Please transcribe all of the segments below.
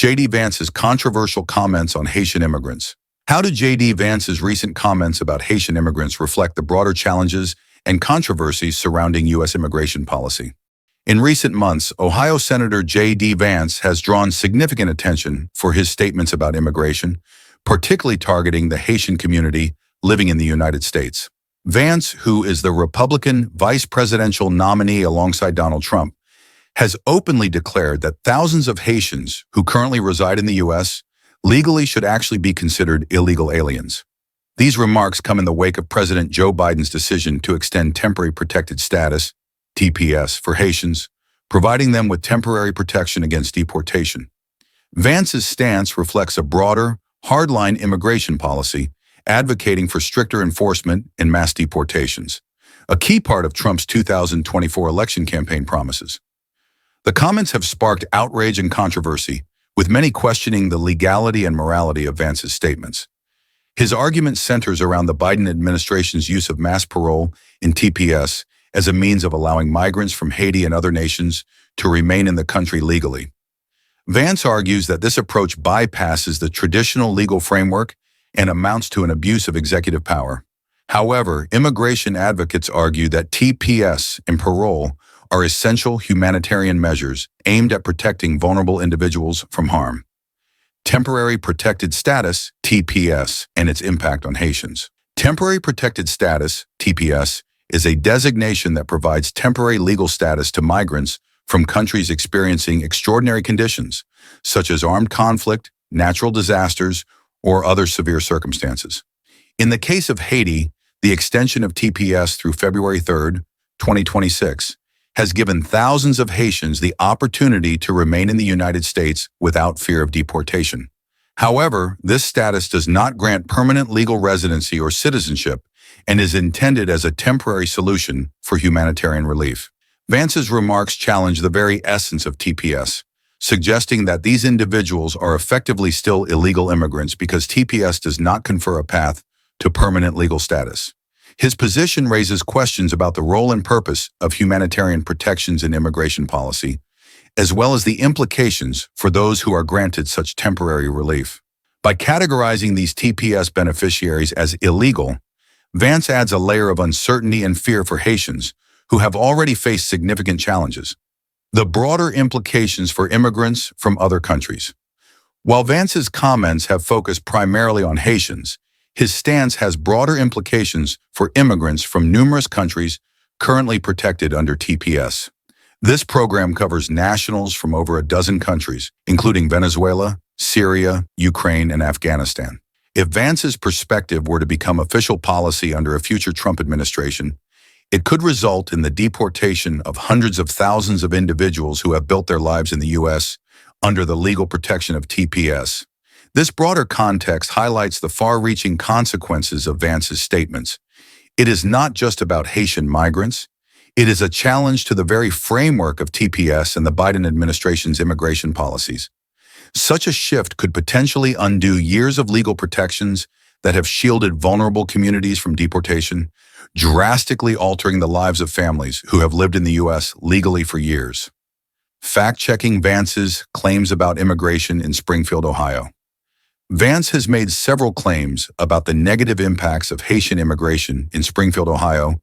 JD Vance's controversial comments on Haitian immigrants. How do JD Vance's recent comments about Haitian immigrants reflect the broader challenges and controversies surrounding U.S. immigration policy? In recent months, Ohio Senator JD Vance has drawn significant attention for his statements about immigration, particularly targeting the Haitian community living in the United States. Vance, who is the Republican vice presidential nominee alongside Donald Trump, has openly declared that thousands of Haitians who currently reside in the U.S. legally should actually be considered illegal aliens. These remarks come in the wake of President Joe Biden's decision to extend temporary protected status, TPS, for Haitians, providing them with temporary protection against deportation. Vance's stance reflects a broader, hardline immigration policy advocating for stricter enforcement in mass deportations, a key part of Trump's 2024 election campaign promises. The comments have sparked outrage and controversy, with many questioning the legality and morality of Vance's statements. His argument centers around the Biden administration's use of mass parole in TPS as a means of allowing migrants from Haiti and other nations to remain in the country legally. Vance argues that this approach bypasses the traditional legal framework and amounts to an abuse of executive power. However, immigration advocates argue that TPS and parole are essential humanitarian measures aimed at protecting vulnerable individuals from harm. Temporary Protected Status, TPS, and its impact on Haitians. Temporary Protected Status, TPS, is a designation that provides temporary legal status to migrants from countries experiencing extraordinary conditions, such as armed conflict, natural disasters, or other severe circumstances. In the case of Haiti, the extension of TPS through February 3, 2026, has given thousands of Haitians the opportunity to remain in the United States without fear of deportation. However, this status does not grant permanent legal residency or citizenship and is intended as a temporary solution for humanitarian relief. Vance's remarks challenge the very essence of TPS, suggesting that these individuals are effectively still illegal immigrants because TPS does not confer a path to permanent legal status. His position raises questions about the role and purpose of humanitarian protections in immigration policy, as well as the implications for those who are granted such temporary relief. By categorizing these TPS beneficiaries as illegal, Vance adds a layer of uncertainty and fear for Haitians who have already faced significant challenges. The broader implications for immigrants from other countries. While Vance's comments have focused primarily on Haitians, his stance has broader implications for immigrants from numerous countries currently protected under TPS. This program covers nationals from over a dozen countries, including Venezuela, Syria, Ukraine, and Afghanistan. If Vance's perspective were to become official policy under a future Trump administration, it could result in the deportation of hundreds of thousands of individuals who have built their lives in the U.S. under the legal protection of TPS. This broader context highlights the far-reaching consequences of Vance's statements. It is not just about Haitian migrants. It is a challenge to the very framework of TPS and the Biden administration's immigration policies. Such a shift could potentially undo years of legal protections that have shielded vulnerable communities from deportation, drastically altering the lives of families who have lived in the U.S. legally for years. Fact-checking Vance's claims about immigration in Springfield, Ohio. Vance has made several claims about the negative impacts of Haitian immigration in Springfield, Ohio,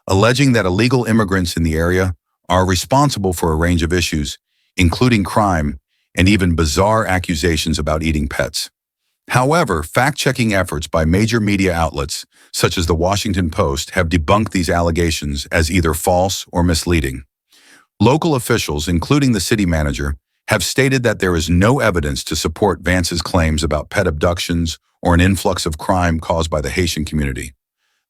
alleging that illegal immigrants in the area are responsible for a range of issues, including crime and even bizarre accusations about eating pets. However, fact-checking efforts by major media outlets, such as the Washington Post, have debunked these allegations as either false or misleading. Local officials, including the city manager, have stated that there is no evidence to support Vance's claims about pet abductions or an influx of crime caused by the Haitian community.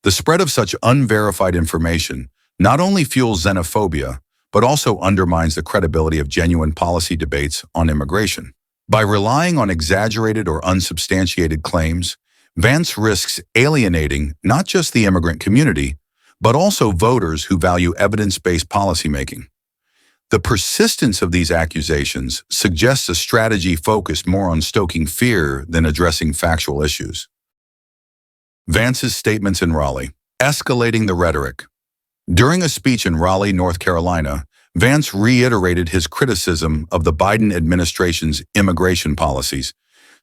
The spread of such unverified information not only fuels xenophobia, but also undermines the credibility of genuine policy debates on immigration. By relying on exaggerated or unsubstantiated claims, Vance risks alienating not just the immigrant community, but also voters who value evidence-based policymaking. The persistence of these accusations suggests a strategy focused more on stoking fear than addressing factual issues. Vance's statements in Raleigh. Escalating the rhetoric. During a speech in Raleigh, North Carolina, Vance reiterated his criticism of the Biden administration's immigration policies,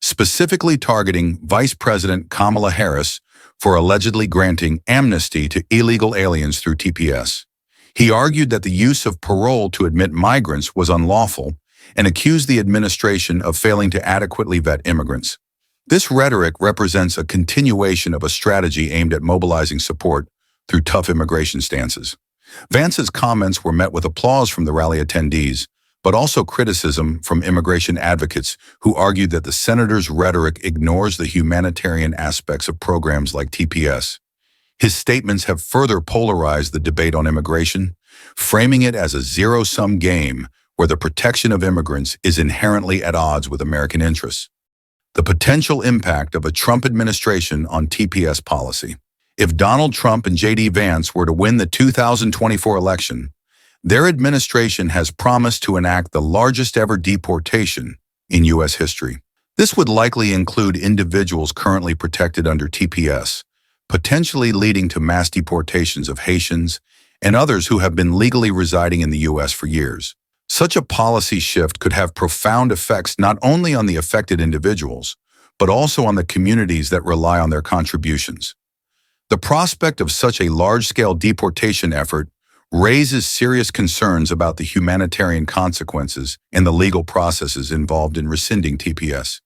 specifically targeting Vice President Kamala Harris for allegedly granting amnesty to illegal aliens through TPS. He argued that the use of parole to admit migrants was unlawful and accused the administration of failing to adequately vet immigrants. This rhetoric represents a continuation of a strategy aimed at mobilizing support through tough immigration stances. Vance's comments were met with applause from the rally attendees, but also criticism from immigration advocates who argued that the senator's rhetoric ignores the humanitarian aspects of programs like TPS. His statements have further polarized the debate on immigration, framing it as a zero-sum game where the protection of immigrants is inherently at odds with American interests. The potential impact of a Trump administration on TPS policy. If Donald Trump and JD Vance were to win the 2024 election, their administration has promised to enact the largest ever deportation in U.S. history. This would likely include individuals currently protected under TPS, potentially leading to mass deportations of Haitians and others who have been legally residing in the U.S. for years. Such a policy shift could have profound effects not only on the affected individuals, but also on the communities that rely on their contributions. The prospect of such a large-scale deportation effort raises serious concerns about the humanitarian consequences and the legal processes involved in rescinding TPS.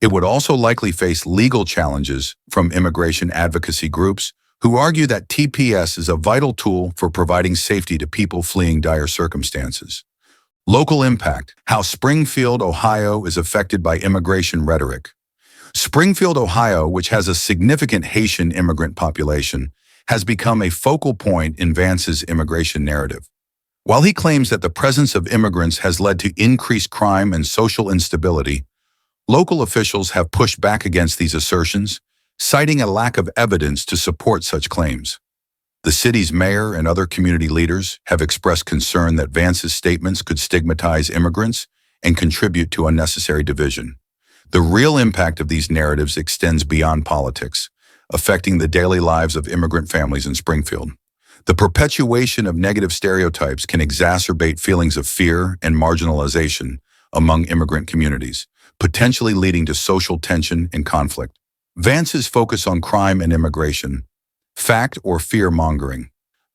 It would also likely face legal challenges from immigration advocacy groups who argue that TPS is a vital tool for providing safety to people fleeing dire circumstances. Local impact: how Springfield, Ohio is affected by immigration rhetoric. Springfield, Ohio, which has a significant Haitian immigrant population, has become a focal point in Vance's immigration narrative. While he claims that the presence of immigrants has led to increased crime and social instability, local officials have pushed back against these assertions, citing a lack of evidence to support such claims. The city's mayor and other community leaders have expressed concern that Vance's statements could stigmatize immigrants and contribute to unnecessary division. The real impact of these narratives extends beyond politics, affecting the daily lives of immigrant families in Springfield. The perpetuation of negative stereotypes can exacerbate feelings of fear and marginalization among immigrant communities, potentially leading to social tension and conflict. Vance's focus on crime and immigration. Fact or fear-mongering.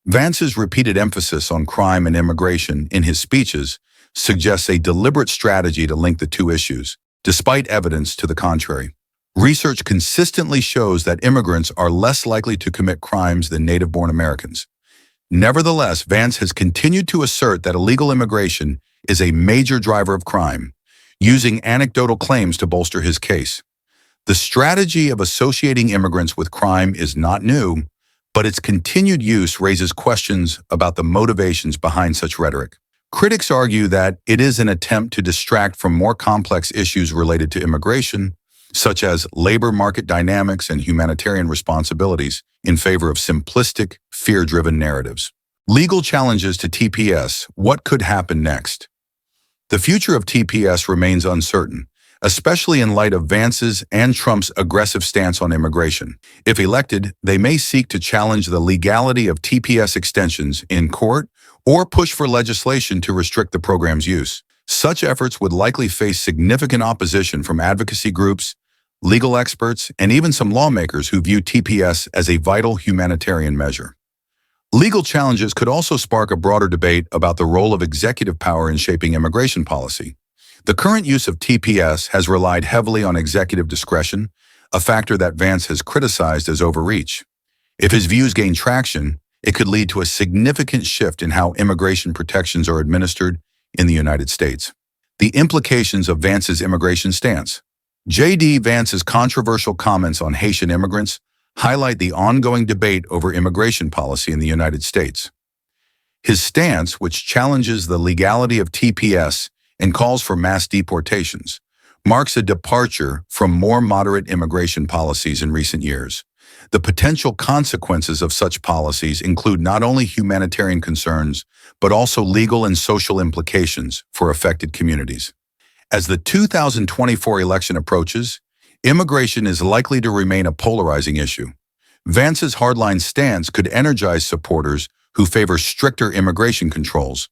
Vance's repeated emphasis on crime and immigration in his speeches suggests a deliberate strategy to link the two issues, despite evidence to the contrary. Research consistently shows that immigrants are less likely to commit crimes than native-born Americans. Nevertheless, Vance has continued to assert that illegal immigration is a major driver of crime, using anecdotal claims to bolster his case. The strategy of associating immigrants with crime is not new, but its continued use raises questions about the motivations behind such rhetoric. Critics argue that it is an attempt to distract from more complex issues related to immigration, such as labor market dynamics and humanitarian responsibilities, in favor of simplistic, fear-driven narratives. Legal challenges to TPS. What could happen next? The future of TPS remains uncertain, especially in light of Vance's and Trump's aggressive stance on immigration. If elected, they may seek to challenge the legality of TPS extensions in court or push for legislation to restrict the program's use. Such efforts would likely face significant opposition from advocacy groups, legal experts, and even some lawmakers who view TPS as a vital humanitarian measure. Legal challenges could also spark a broader debate about the role of executive power in shaping immigration policy. The current use of TPS has relied heavily on executive discretion, a factor that Vance has criticized as overreach. If his views gain traction, it could lead to a significant shift in how immigration protections are administered in the United States. The implications of Vance's immigration stance. JD Vance's controversial comments on Haitian immigrants highlight the ongoing debate over immigration policy in the United States. His stance, which challenges the legality of TPS and calls for mass deportations, marks a departure from more moderate immigration policies in recent years. The potential consequences of such policies include not only humanitarian concerns, but also legal and social implications for affected communities. As the 2024 election approaches, immigration is likely to remain a polarizing issue. Vance's hardline stance could energize supporters who favor stricter immigration controls,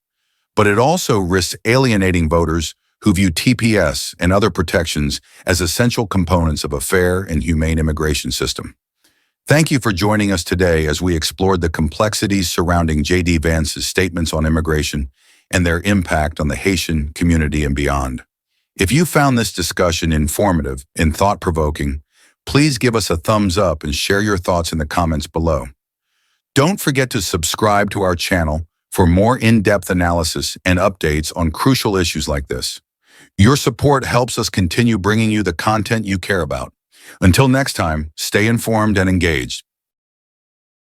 but it also risks alienating voters who view TPS and other protections as essential components of a fair and humane immigration system. Thank you for joining us today as we explored the complexities surrounding JD Vance's statements on immigration and their impact on the Haitian community and beyond. If you found this discussion informative and thought-provoking, please give us a thumbs up and share your thoughts in the comments below. Don't forget to subscribe to our channel for more in-depth analysis and updates on crucial issues like this. Your support helps us continue bringing you the content you care about. Until next time, stay informed and engaged.